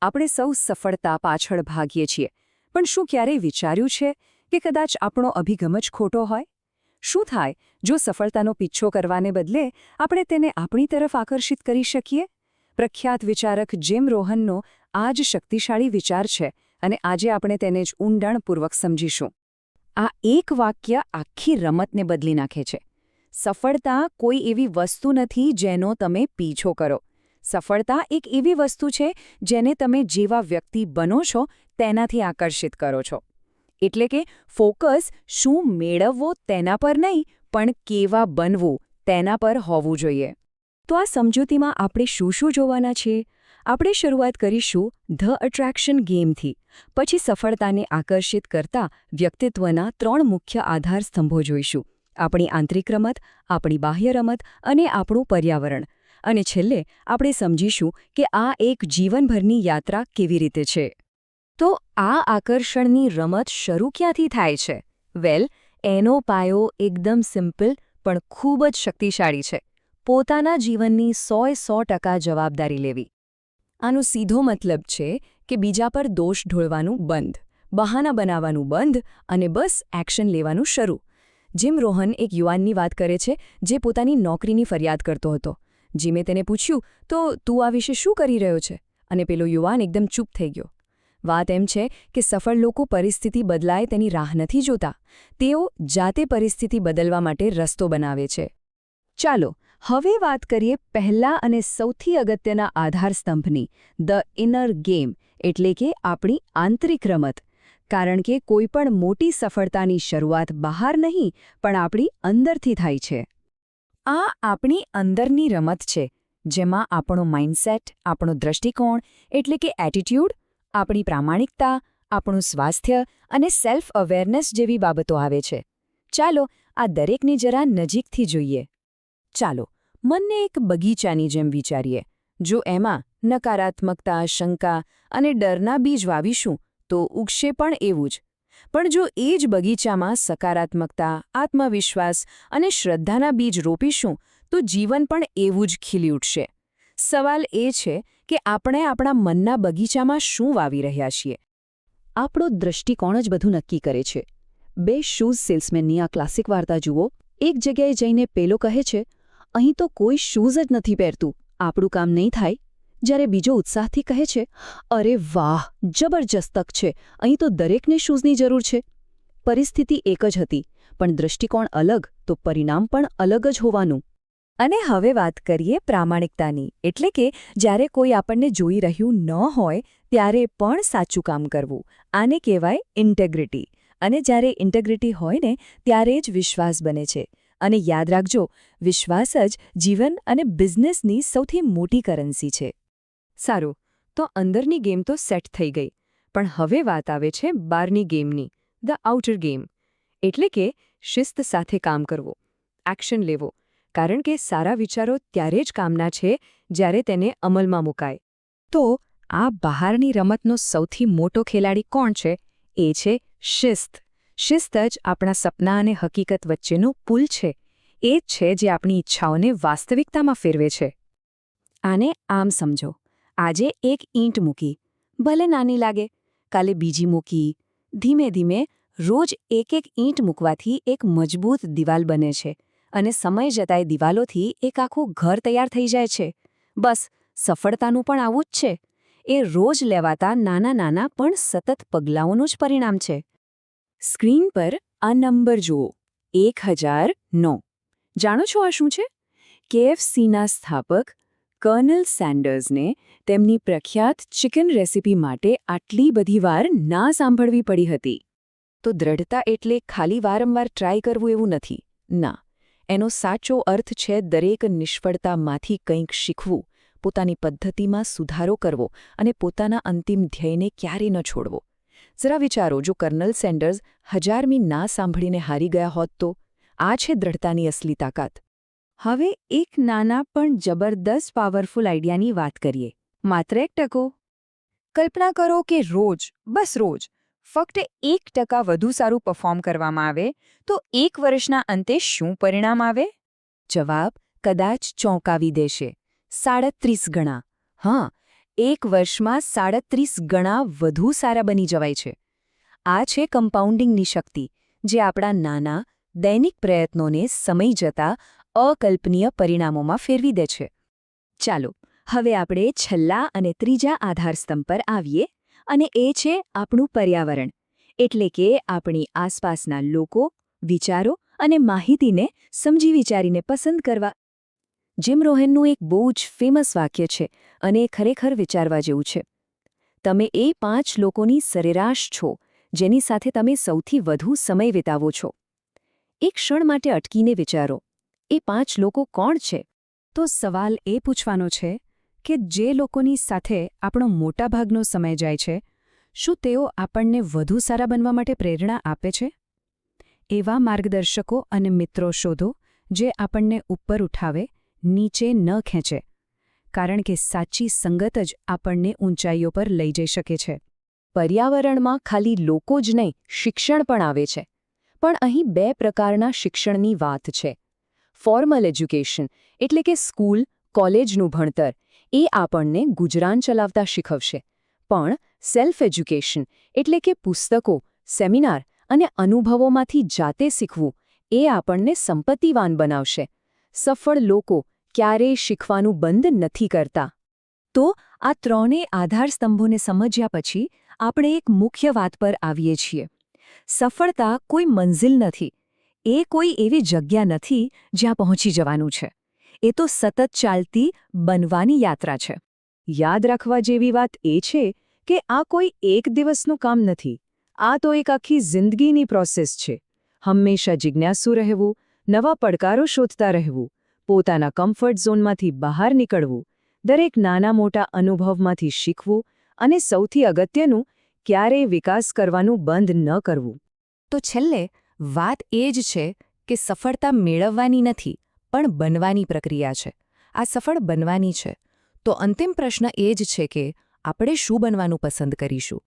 આપણે સૌ સફળતા પાછળ ભાગીએ છીએ, પણ શું ક્યારેય વિચાર્યું છે કે કદાચ આપણો અભિગમ જ ખોટો હોય? શું થાય જો સફળતાનો પીછો કરવાને બદલે આપણે તેને આપણી તરફ આકર્ષિત કરી શકીએ? પ્રખ્યાત વિચારક જેમ રોહનનો આ જ શક્તિશાળી વિચાર છે, અને આજે આપણે તેને જ ઊંડાણપૂર્વક સમજીશું. આ એક વાક્ય આખી રમતને બદલી નાખે છે. સફળતા કોઈ એવી વસ્તુ નથી જેનો તમે પીછો કરો. સફળતા એક એવી વસ્તુ છે જેને તમે જેવા વ્યક્તિ બનો છો તેનાથી આકર્ષિત કરો છો. એટલે કે ફોકસ શું મેળવવો તેના પર નહીં, પણ કેવા બનવું તેના પર હોવું જોઈએ. તો આ સમજૂતીમાં આપણે શું શું જોવાના છીએ? આપણે શરૂઆત કરીશું ધ અટ્રેક્શન ગેમથી. પછી સફળતાને આકર્ષિત કરતા વ્યક્તિત્વના 3 મુખ્ય આધારસ્તંભો જોઈશું: આપણી આંતરિક રમત, આપણી બાહ્ય રમત અને આપણું પર્યાવરણ. અને છેલ્લે આપણે સમજીશું કે આ એક જીવનભરની યાત્રા કેવી રીતે છે. તો આ આકર્ષણની રમત શરૂ ક્યાંથી થાય છે? વેલ, એનો પાયો એકદમ સિમ્પલ પણ ખૂબ જ શક્તિશાળી છે: પોતાના જીવનની 100% જવાબદારી લેવી. આનો સીધો મતલબ છે કે બીજા પર દોષ ઢોળવાનું બંધ, બહાના બનાવવાનું બંધ અને બસ એક્શન લેવાનું શરૂ. જેમ રોહન એક યુવાનની વાત કરે છે જે પોતાની નોકરીની ફરિયાદ કરતો હતો. જીમે તેને પૂછ્યું, તો તું આ વિશે શું કરી રહ્યો છે? અને પેલો યુવાન એકદમ ચૂપ થઈ ગયો. વાત એમ છે કે સફળ લોકો પરિસ્થિતિ બદલાય તેની રાહ નથી જોતા. તેઓ જાતે પરિસ્થિતિ બદલવા માટે રસ્તો બનાવે છે. ચાલો હવે વાત કરીએ પહેલા અને સૌથી અગત્યના આધારસ્તંભની, ધ ઇનર ગેમ, એટલે કે આપણી આંતરિક રમત. કારણ કે કોઈપણ મોટી સફળતાની શરૂઆત બહાર નહીં, પણ આપણી અંદરથી થાય છે. આ આપણી અંદરની રમત છે, જેમાં આપણો માઇન્ડસેટ, આપણો દૃષ્ટિકોણ એટલે કે એટીટ્યૂડ, આપણી પ્રામાણિકતા, આપણું સ્વાસ્થ્ય અને સેલ્ફ અવેરનેસ જેવી બાબતો આવે છે. ચાલો આ દરેકને જરા નજીકથી જોઈએ. ચાલો મનને એક બગીચાની જેમ વિચારીએ. જો એમાં નકારાત્મકતા, શંકા અને ડરના બીજ વાવીશું તો ઉગશે પણ એવું જ. પણ જો એ જ બગીચામાં સકારાત્મકતા, આત્મવિશ્વાસ અને શ્રદ્ધાના બીજ રોપીશું તો જીવન પણ એવું જ ખીલી ઉઠશે. સવાલ એ છે કે આપણે આપણા મનના બગીચામાં શું વાવી રહ્યા છીએ? આપણો દૃષ્ટિકોણ જ બધું નક્કી કરે છે. 2 શૂઝ સેલ્સમેનની આ ક્લાસિક વાર્તા જુઓ. એક જગ્યાએ જઈને પેલો કહે છે, અહીં તો કોઈ શૂઝ જ નથી પહેરતું, આપણું કામ નહીં થાય. જ્યારે બીજો ઉત્સાહથી કહે છે, અરે વાહ, જબરજસ્ત તક છે, અહીં તો દરેકને શૂઝની જરૂર છે. પરિસ્થિતિ એક જ હતી, પણ દૃષ્ટિકોણ અલગ તો પરિણામ પણ અલગ જ હોવાનું. અને હવે વાત કરીએ પ્રામાણિકતાની, એટલે કે જ્યારે કોઈ આપણને જોઈ રહ્યું ન હોય ત્યારે પણ સાચું કામ કરવું. આને કહેવાય ઇન્ટેગ્રિટી. અને જ્યારે ઇન્ટેગ્રિટી હોય ને ત્યારે જ વિશ્વાસ બને છે. અને યાદ રાખજો, વિશ્વાસ જ જીવન અને બિઝનેસની સૌથી મોટી કરન્સી છે. સારું, તો અંદરની ગેમ તો સેટ થઈ ગઈ, પણ હવે વાત આવે છે બહારની ગેમની, ધ આઉટર ગેમ. એટલે કે શિસ્ત સાથે કામ કરવું, એક્શન લેવો. કારણ કે સારા વિચારો ત્યારે જ કામના છે જ્યારે તેને અમલમાં મુકાય. તો આ બહારની રમતનો સૌથી મોટો ખેલાડી કોણ છે? એ છે શિસ્ત. શિસ્ત જ આપણા સપના અને હકીકત વચ્ચેનો પુલ છે. એ જ છે જે આપણી ઈચ્છાઓને વાસ્તવિકતામાં ફેરવે છે. આને આમ સમજો. આજે એક ઈંટ મૂકી, ભલે નાની લાગે, કાલે બીજી મૂકી. ધીમે ધીમે રોજ એક ઈંટ મૂકવાથી એક મજબૂત દિવાલ બને છે, અને સમય જતાંય દિવાલોથી એક આખું ઘર તૈયાર થઈ જાય છે. બસ સફળતાનું પણ આવું જ છે. એ રોજ લેવાતા નાના નાના પણ સતત પગલાઓનું જ પરિણામ છે. સ્ક્રીન પર આ નંબર જુઓ, 1009. જાણો છો આ શું છે? KFCના સ્થાપક કર્નલ સેન્ડર્સને તેમની પ્રખ્યાત ચિકન રેસિપી માટે આટલી બધી વાર ના સાંભળવી પડી હતી. તો દ્રઢતા એટલે ખાલી વારંવાર ટ્રાય કરવું એવું નથી. ના, એનો સાચો અર્થ છે દરેક નિષ્ફળતામાંથી કંઈક શીખવું, પોતાની પદ્ધતિમાં સુધારો કરવો અને પોતાના અંતિમ ધ્યેયને ક્યારે ન છોડવો. જરા વિચારો, જો કર્નલ સેન્ડર્સ 1000મી ના સાંભળીને હારી ગયા હોત તો? આ છે દ્રઢતાની અસલી તાકાત. હવે એક નાના પણ જબરદસ્ત પાવરફુલ આઈડિયાની વાત કરીએ. માત્ર 1%. કલ્પના કરો કે રોજ, બસ રોજ, ફક્ત 1% વધુ સારું પરફોર્મ કરવામાં આવે તો 1 વર્ષના અંતે શું પરિણામ આવે? જવાબ કદાચ ચોંકાવી દેશે. 37 ગણા. હા, 1 વર્ષમાં 37 ગણા વધુ સારા બની જવાય છે. આ છે કમ્પાઉન્ડિંગની શક્તિ, જે આપણા નાના, દૈનિક પ્રયત્નોને સમય જતાં અકલ્પનીય પરિણામોમાં ફેરવી દે છે. ચાલો, હવે આપણે છેલ્લા અને ત્રીજા આધારસ્તંભ પર આવીએ, અને એ છે આપણું પર્યાવરણ, એટલે કે આપણી આસપાસના લોકો, વિચારો અને માહિતીને સમજી વિચારીને પસંદ કરવા. જીમ રોહનનું એક બહુ જ ફેમસ વાક્ય છે, અને એ ખરેખર વિચારવા જેવું છે. તમે એ 5 લોકોની સરેરાશ છો જેની સાથે તમે સૌથી વધુ સમય વિતાવો છો. એક ક્ષણ માટે અટકીને વિચારો, એ 5 લોકો કોણ છે? તો સવાલ એ પૂછવાનો છે કે જે લોકોની સાથે આપણો મોટાભાગનો સમય જાય છે, શું તેઓ આપણને વધુ સારા બનવા માટે પ્રેરણા આપે છે? એવા માર્ગદર્શકો અને મિત્રો શોધો જે આપણને ઉપર ઉઠાવે, નીચે ન ખેંચે, કારણ કે સાચી સંગત જ આપણને ઊંચાઈઓ પર લઈ જઈ શકે છે. પર્યાવરણમાં ખાલી લોકો જ નહીં, શિક્ષણ પણ આવે છે. પણ અહીં 2 પ્રકારના શિક્ષણની વાત છે. ફોર્મલ એજ્યુકેશન એટલે કે સ્કૂલ, કોલેજનું ભણતર, એ આપણને ગુજરાન ચલાવતા શીખવશે. પણ સેલ્ફ એજ્યુકેશન એટલે કે પુસ્તકો, સેમિનાર અને અનુભવોમાંથી જાતે શીખવું, એ આપણને સંપત્તિવાન બનાવશે. સફળ લોકો ક્યારેય શીખવાનું બંધ નથી કરતા. તો આ 3 આધારસ્તંભોને સમજ્યા પછી આપણે એક મુખ્ય વાત પર આવીએ છીએ. સફળતા કોઈ મંઝિલ નથી. એ કોઈ એવી જગ્યા નથી જ્યાં પહોંચી જવાનું છે. એ તો સતત ચાલતી બનવાની યાત્રા છે. યાદ રાખવા જેવી વાત એ છે કે આ કોઈ એક દિવસનું કામ નથી. આ તો એક આખી જિંદગીની પ્રોસેસ છે. હંમેશા જિજ્ઞાસુ રહેવું, નવા પડકારો શોધતા રહેવું, પોતાના કમ્ફર્ટ ઝોનમાંથી બહાર નીકળવું, દરેક નાના મોટા અનુભવમાંથી શીખવું અને સૌથી અગત્યનું, ક્યારેય વિકાસ કરવાનું બંધ ન કરવું. તો છેલ્લે વાત એ જ છે કે સફળતા મેળવવાની નથી, પણ બનવાની પ્રક્રિયા છે. આ સફળ બનવાની છે. તો અંતિમ પ્રશ્ન એ જ છે કે આપણે શું બનવાનું પસંદ કરીશું?